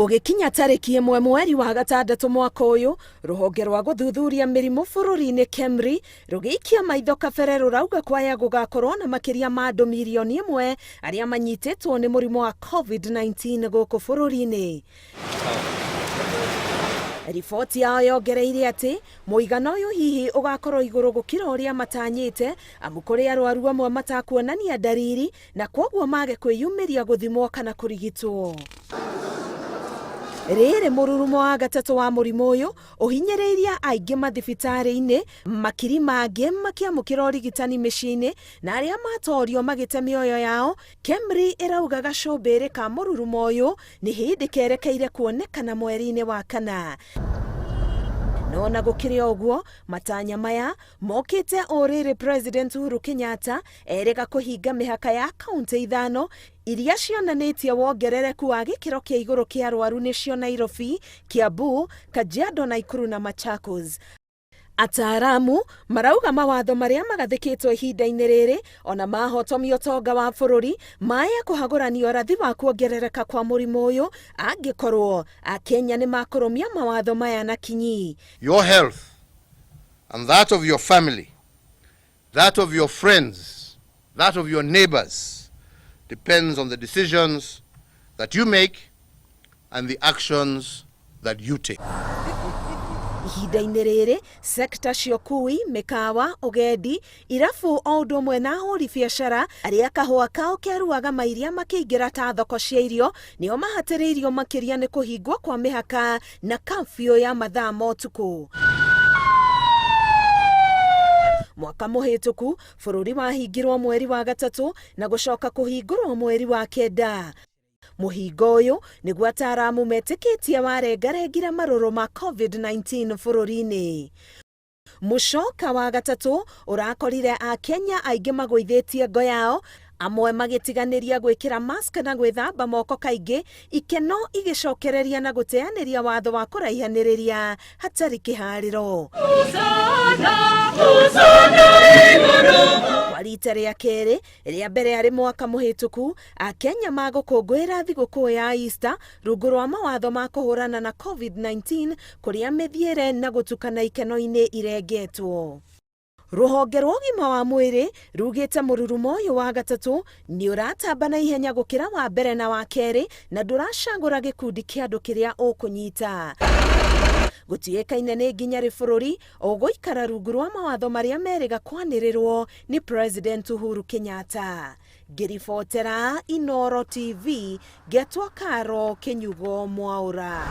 Gũgĩkinya tarĩki 1 mweri wa gatandatũ mwaka ũyũ, rũhonge rwa gũthuthuria mĩrimũ bũrũri-inĩ KEMRI rũgĩikia maitho kabere rũrauga kwaya gũgakorwo na makĩria ma andũ mirioni 1 arĩa manyitĩtwo nĩ mũrimũ wa COVID-19 gũkũ bũrũri-inĩ. Riboti yao yongereire atĩ mũigana ũyũ hihi ũgakorwo igũrũ gũkĩra ũrĩa matanyĩte, amu kũrĩ arwaru amwe matakuonania ndariri na kwoguo mage kwĩyumĩria gũthimwo kana kũrigitwo. Rĩrĩ mũrurumo wa gatatũ wa mũrimũ ũyũ ũhinyĩrĩirie aingĩ mathibitarĩ-inĩ, makiri mangĩ makĩamũkĩra ũrigitani mĩciĩ-inĩ, na arĩa matorio magĩte mĩoyo yao. KEMRI ĩrauga gacumbĩrĩ ka mũrurumo ũyũ nĩ hĩndĩ kerekeire kuonekana mweri-inĩ wa kana. No na gũkĩrĩ ũguo, matanya maya mokĩte o rĩrĩ President Uhuru Kenyatta erĩga kũhinga mĩhaka ya kaunti 5 iria cionanĩtie wongerereku wa gĩkĩro kĩa igũrũ kĩa arwaru nĩcio Nairobi, Kiambu, Kajiado, Nakuru na Machakos. Ataaramu marauga mawatho marĩa magathĩkĩtwo ihinda-inĩ rĩrĩ ona mahotomia ũtonga wa bũrũri maya kũhagũrania ũrathi wa kuongerereka kwa mũrimũ ũyũ angĩkorwo Akenya nĩ makũrũmia mawatho maya na kinyi. Your health and that of your family, that of your friends, that of your neighbors depends on the decisions that you make and the actions that you take. Ihinda-inĩ rĩrĩ, sekta cia ũkui, mĩkawa, ũgendi, irabu o ũndũ ũmwe na ahũri biacara arĩa kahũa kao kĩaruaga mairia makĩingĩra ta thoko cia irio nĩo mahatĩrĩirio makĩria nĩ kũhingwo kwa mĩhaka na kafyu ya mathaa ma ũtukũ. Mwaka mũhĩtũku bũrũri wahingirwo mweri wa gatatũ na gũcoka kũhingũrwo mweri wa kenda. Mũhingo ũyũ nĩguo ataaramu metĩkĩtie warengarengire marũrũ ma COVID-19 bũrũri-inĩ. Mũcoka wa gatatũ ũrakorire Akenya aingĩ magũithĩtie ngo yao, amwe magĩtiganĩria gwĩkĩra mask na gwĩthamba moko kaingĩ, ikeno igĩcokereria na gũteanĩria watho wa kũraihanĩrĩria hatarĩ kĩharĩro. Kwa rita rĩa kerĩ rĩa mbere harĩ mwaka mũhĩtũku, Akenya magũkũngũĩra thigũkũ ya Easter rungu rwa mawatho ma kũhũrana na COVID-19 kũrĩa mĩthiĩre na gũtukana ikeno-inĩ irengetwo. Rũhonge rwa ũgima wa mwĩrĩ rugĩte mũrurumo ũyũ wa gatatũ nĩ ũratamba na ihenya gũkĩra wa mbere na wa kerĩ na ndũracagũra gĩkundi kĩa andũ kĩrĩa ũkũnyita. Gũtiĩkaine nĩ nginya rĩ bũrũri ũgũikara rungu rwa mawatho marĩa merĩga kwanĩrĩrwo nĩ President Uhuru Kenyatta. Ngĩribotera Inooro TV, Getwo Karo, Kĩnyugo, Mwaũra.